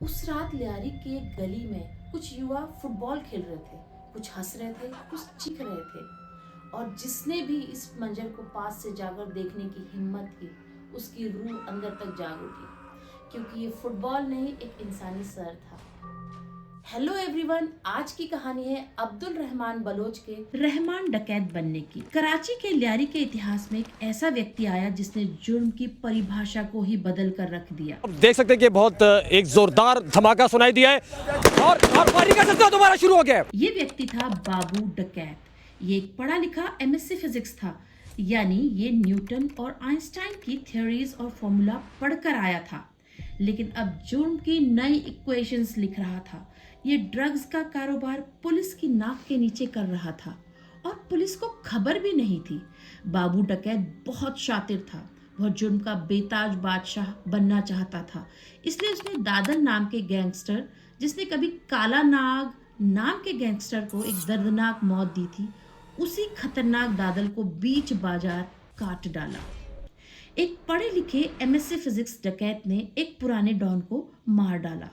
उस रात लियारी की एक गली में कुछ युवा फुटबॉल खेल रहे थे। कुछ हंस रहे थे, कुछ चीख रहे थे। और जिसने भी इस मंजर को पास से जाकर देखने की हिम्मत की, उसकी रूह अंदर तक जाग उठी, क्योंकि ये फुटबॉल नहीं, एक इंसानी सर था। हेलो एवरीवन, आज की कहानी है अब्दुल रहमान बलोच के रहमान डकैत बनने की। कराची के लियारी के इतिहास में एक ऐसा व्यक्ति आया जिसने जुर्म की परिभाषा को ही बदल कर रख दिया। आप देख सकते हैं कि बहुत एक जोरदार धमाका सुनाई दिया है और फायरिंग का सिलसिला दोबारा शुरू हो गया है। ये व्यक्ति था बाबू डकैत। ये एक पढ़ा लिखा एमएससी फिजिक्स था, यानी ये न्यूटन और आइंस्टाइन की थ्योरीज और फॉर्मूला पढ़कर आया था, लेकिन अब जुर्म की नई इक्वेशंस लिख रहा था। ये ड्रग्स का कारोबार पुलिस की नाक के नीचे कर रहा था और पुलिस को खबर भी नहीं थी। बाबू डकैत बहुत शातिर था। वह जुर्म का बेताज बादशाह बनना चाहता था, इसलिए उसने दादन नाम के गैंगस्टर, जिसने कभी काला नाग नाम के गैंगस्टर को एक दर्दनाक मौत दी थी, उसी खतरनाक दादल को बीच बाजार काट डाला। एक पढ़े लिखे एमएससी फिजिक्स डकैत ने एक पुराने डॉन को मार डाला,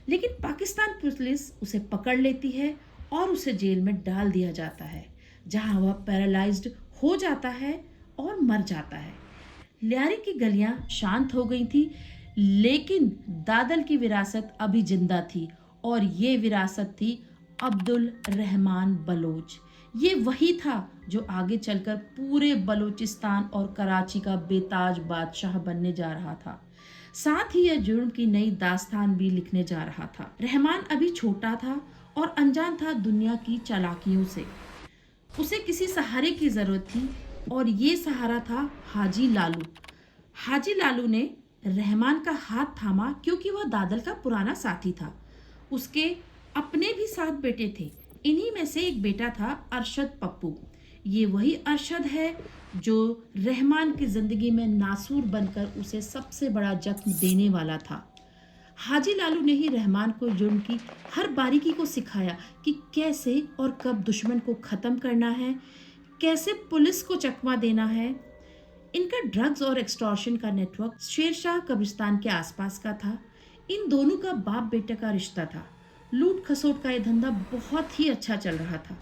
लेकिन पाकिस्तान पुलिस उसे पकड़ लेती है और उसे जेल में डाल दिया जाता है, जहां वह पैरालाइज्ड हो जाता है और मर जाता है। लियारी की गलियां शांत हो गई थी, लेकिन दादल की विरासत अभी जिंदा थी, और ये विरासत थी अब्दुल रहमान बलोच। ये वही था जो आगे चलकर पूरे बलूचिस्तान और कराची का बेताज बादशाह बनने जा रहा था। साथ ही यह जुर्म की नई दास्तान भी लिखने जा रहा था। रहमान अभी छोटा था और अनजान था दुनिया की चालाकियों से। उसे किसी सहारे की जरूरत थी, और ये सहारा था हाजी लालू। हाजी लालू ने रहमान का हाथ थामा क्योंकि वह दादल का पुराना साथी था। उसके अपने भी 7 बेटे थे। इन्हीं में से एक बेटा था अरशद पप्पू। ये वही अरशद है जो रहमान की जिंदगी में नासूर बनकर उसे सबसे बड़ा जख्म देने वाला था। हाजी लालू ने ही रहमान को जुर्म की हर बारीकी को सिखाया कि कैसे और कब दुश्मन को खत्म करना है, कैसे पुलिस को चकमा देना है। इनका ड्रग्स और एक्सटॉर्शन का नेटवर्क शेरशाह कब्रिस्तान के आसपास का था। इन दोनों का बाप बेटे का रिश्ता था। लूट खसोट का यह धंधा बहुत ही अच्छा चल रहा था।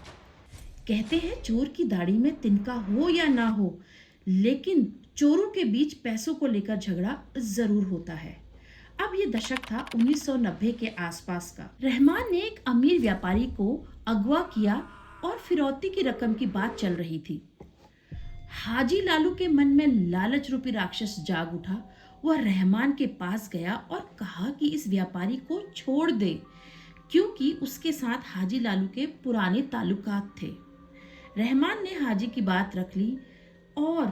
कहते हैं चोर की दाढ़ी में तिनका हो या ना हो, लेकिन चोरों के बीच पैसों को लेकर झगड़ा जरूर होता है। अब ये दशक था 1990 के आसपास का। रहमान ने एक अमीर व्यापारी को अगवा किया और फिरौती की रकम की बात चल रही थी। हाजी लालू के मन में लालच रूपी राक्षस जाग उठा। वह रहमान के पास गया और कहा कि इस व्यापारी को छोड़ दे, क्योंकि उसके साथ हाजी लालू के पुराने ताल्लुकात थे। रहमान ने हाजी की बात रख ली और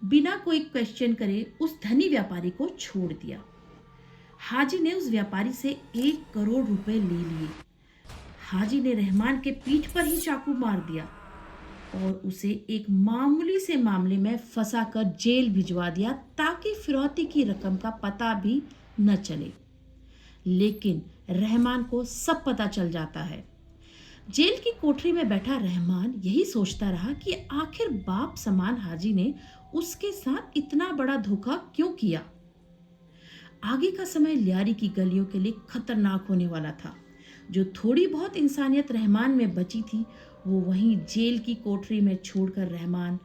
बिना कोई क्वेश्चन करे उस धनी व्यापारी को छोड़ दिया। हाजी ने उस व्यापारी से 1 करोड़ रुपए ले लिए। हाजी ने रहमान के पीठ पर ही चाकू मार दिया और उसे एक मामूली से मामले में फंसाकर जेल भिजवा दिया, ताकि फिरौती की रकम का पता भी न चले। लेकिन रहमान को सब पता चल जाता है। जेल की कोठरी में बैठा रहमान यही सोचता रहा कि आखिर बाप समान हाजी ने उसके साथ इतना बड़ा धोखा क्यों किया। आगे का समय लियारी की गलियों के लिए खतरनाक होने वाला था। जो थोड़ी बहुत इंसानियत रहमान में बची थी, वो वहीं जेल की कोठरी में छोड़कर रहमान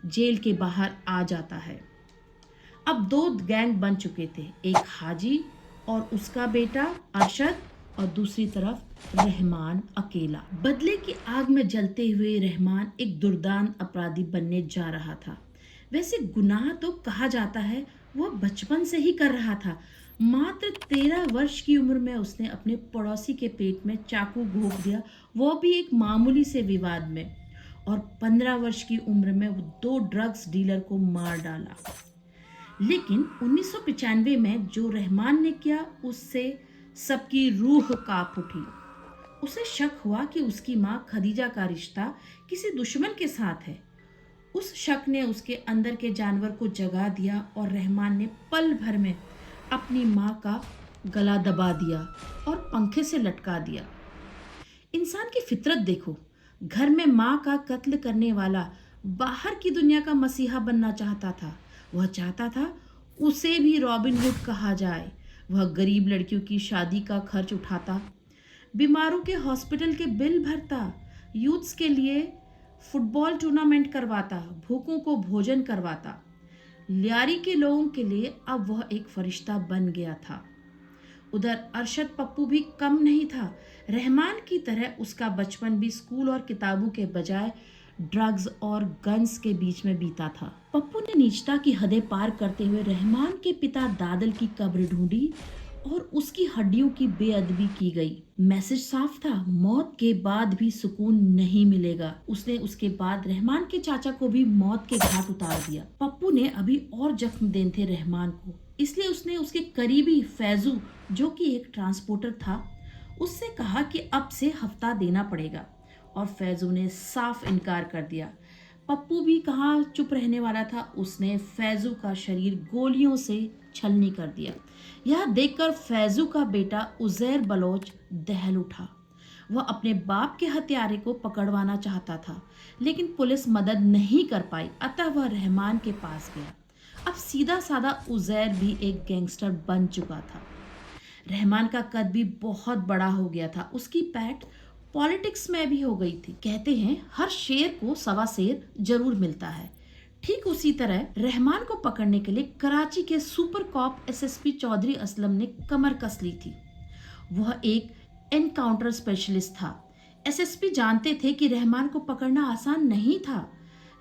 जेल के बाहर आ जाता है। अब 2 गैंग बन चुके थे, एक हाजी और उसका बेटा अरशद, और दूसरी तरफ रहमान अकेला। बदले की आग में जलते हुए रहमान एक दुर्दांत अपराधी बनने जा रहा था। वैसे गुनाह तो कहा जाता है वह बचपन से ही कर रहा था। मात्र 13 वर्ष की उम्र में उसने अपने पड़ोसी के पेट में चाकू घोंप दिया, वो भी एक मामूली से विवाद में। और 15 वर्ष की उम्र में वो 2 ड्रग्स डीलर को मार डाला। लेकिन 1995 में जो रहमान ने किया, उससे सबकी रूह कांप उठी। उसे शक हुआ कि उसकी मां खदीजा का रिश्ता किसी दुश्मन के साथ है। उस शक ने उसके अंदर के जानवर को जगा दिया और रहमान ने पल भर में अपनी मां का गला दबा दिया और पंखे से लटका दिया। इंसान की फितरत देखो, घर में मां का कत्ल करने वाला बाहर की दुनिया का मसीहा बनना चाहता था। वह चाहता था उसे भी रॉबिन हुड कहा जाए, वह गरीब लड़कियों की शादी का खर्च उठाता, बीमारों के हॉस्पिटल के बिल भरता, यूथ्स के लिए फुटबॉल टूर्नामेंट करवाता, भूखों को भोजन करवाता। लियारी के लोगों के लिए अब वह एक फरिश्ता बन गया था। उधर अरशद पप्पू भी कम नहीं था। रहमान की तरह उसका बचपन भी स्कूल और किताबों के बजाय ड्रग्स और गन्स के बीच में बीता था। पप्पू ने नीचता की हदें पार करते हुए रहमान के पिता दादल की कब्र ढूंढी और उसकी हड्डियों की बेअदबी की गई। मैसेज साफ था, मौत के बाद भी सुकून नहीं मिलेगा। उसने उसके बाद रहमान के चाचा को भी मौत के घाट उतार दिया। पप्पू ने अभी और जख्म देने थे रहमान को, इसलिए उसने उसके करीबी फैजू, जो कि एक ट्रांसपोर्टर था, उससे कहा कि अब से हफ्ता देना पड़ेगा, और फैजू ने साफ इनकार कर दिया। पप्पू भी कहाँ चुप रहने वाला था, उसने फैजू का शरीर गोलियों से छलनी कर दिया। यह देखकर फैजू का बेटा उजैर बलोच दहल उठा। वह अपने बाप के हत्यारे को पकड़वाना चाहता था, लेकिन पुलिस मदद नहीं कर पाई, अतः वह रहमान के पास गया। अब सीधा साधा उजैर भी एक गैंगस्टर बन चुका था। रहमान का कद भी बहुत बड़ा हो गया था, उसकी पैठ पॉलिटिक्स में भी हो गई थी। कहते हैं हर शेर को सवा शेर जरूर मिलता है। ठीक उसी तरह रहमान को पकड़ने के लिए कराची के super cop SSP Chaudhry Aslam ने कमर कस ली थी। वह एक एनकाउंटर स्पेशलिस्ट था। एसएसपी जानते थे कि रहमान को पकड़ना आसान नहीं था।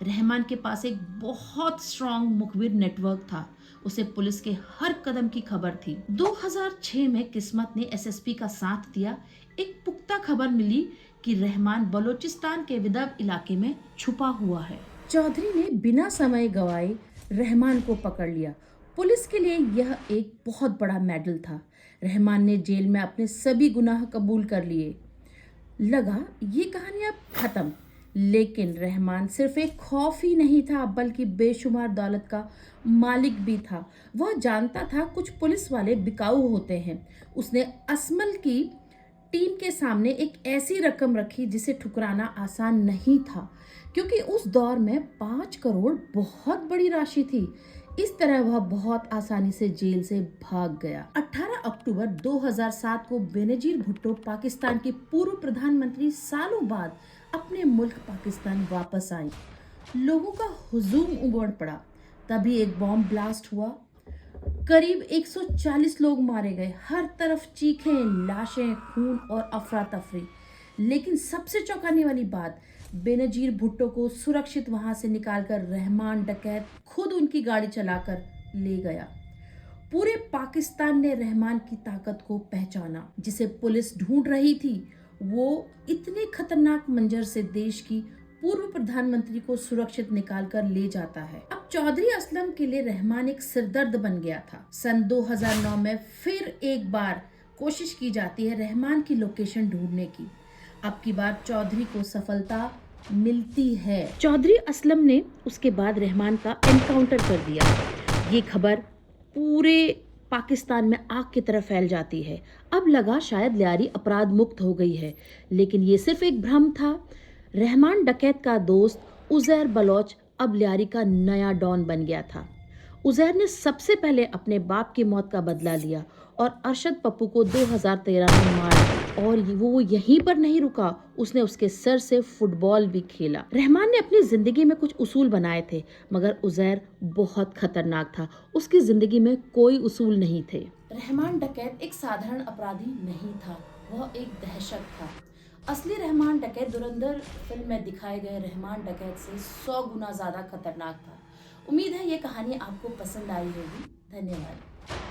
रहमान के पास एक बहुत स्ट्रॉन्ग मुखबिर नेटवर्क था। उसे पुलिस के हर कदम की खबर थी। 2006 में किस्मत ने एसएसपी का साथ दिया। एक पुख्ता खबर मिली कि रहमान बलोचिस्तान के विदर्भ इलाके में छुपा हुआ है। चौधरी ने बिना समय गवाए रहमान को पकड़ लिया। पुलिस के लिए यह एक बहुत बड़ा मेडल था। रहमान ने जेल में अपने सभी गुनाह कबूल कर लिए। लगा ये कहानी अब खत्म, लेकिन रहमान सिर्फ एक खौफ ही नहीं था, बल्कि बेशुमार दौलत का मालिक भी था। वह जानता था कुछ पुलिस वाले बिकाऊ होते हैं। उसने असमल की टीम के सामने एक ऐसी रकम रखी जिसे ठुकराना आसान नहीं था, क्योंकि उस दौर में 5 करोड़ बहुत बड़ी राशि थी। इस तरह वह बहुत आसानी से जेल से भाग गया। 18 अक्टूबर 2007 को बेनजीर भुट्टो, पाकिस्तान के पूर्व प्रधानमंत्री, सालों बाद अपने मुल्क पाकिस्तान वापस आए। लोगों का हुजूम उमड़ पड़ा। तभी एक बॉम्ब ब्लास्ट हुआ। करीब 140 लोग मारे गए। हर तरफ चीखें, लाशें, खून और अफरा तफरी। लेकिन सबसे चौंकाने वाली बात, बेनजीर भुट्टो को सुरक्षित वहां से निकालकर रहमान डकैत खुद उनकी गाड़ी चलाकर ले गया। पूरे पाकिस्तान ने रहमान की ताकत को पहचाना। जिसे पुलिस ढूंढ रही थी, वो इतने खतरनाक मंजर से देश की पूर्व प्रधानमंत्री को सुरक्षित निकालकर ले जाता है। अब चौधरी असलम के लिए रहमान एक सिरदर्द बन गया था। सन 2009 में फिर एक बार कोशिश की जाती है रहमान की लोकेशन ढूंढने की। अब की बार चौधरी को सफलता मिलती है। चौधरी असलम ने उसके बाद रहमान का एनकाउंटर कर दिया। ये खबर पूरे पाकिस्तान में आग की तरह फैल जाती है। अब लगा शायद लियारी अपराध मुक्त हो गई है, लेकिन ये सिर्फ एक भ्रम था। रहमान डकैत का दोस्त उजैर बलोच अब लियारी का नया डॉन बन गया था। उजैर ने सबसे पहले अपने बाप की मौत का बदला लिया और अरशद पप्पू को 2013 में मारा। और वो यहीं पर नहीं रुका, उसने उसके सर से फुटबॉल भी खेला। रहमान ने अपनी जिंदगी में कुछ उसूल बनाए थे, मगर उजैर बहुत खतरनाक था। उसकी जिंदगी में कोई उसूल नहीं थे। रहमान डकैत एक साधारण अपराधी नहीं था, वह एक दहशत था। असली रहमान डकैत धुरंधर फिल्म में दिखाए गए रहमान डकैत से 100 गुना ज्यादा खतरनाक था। उम्मीद है ये कहानी आपको पसंद आई होगी। धन्यवाद।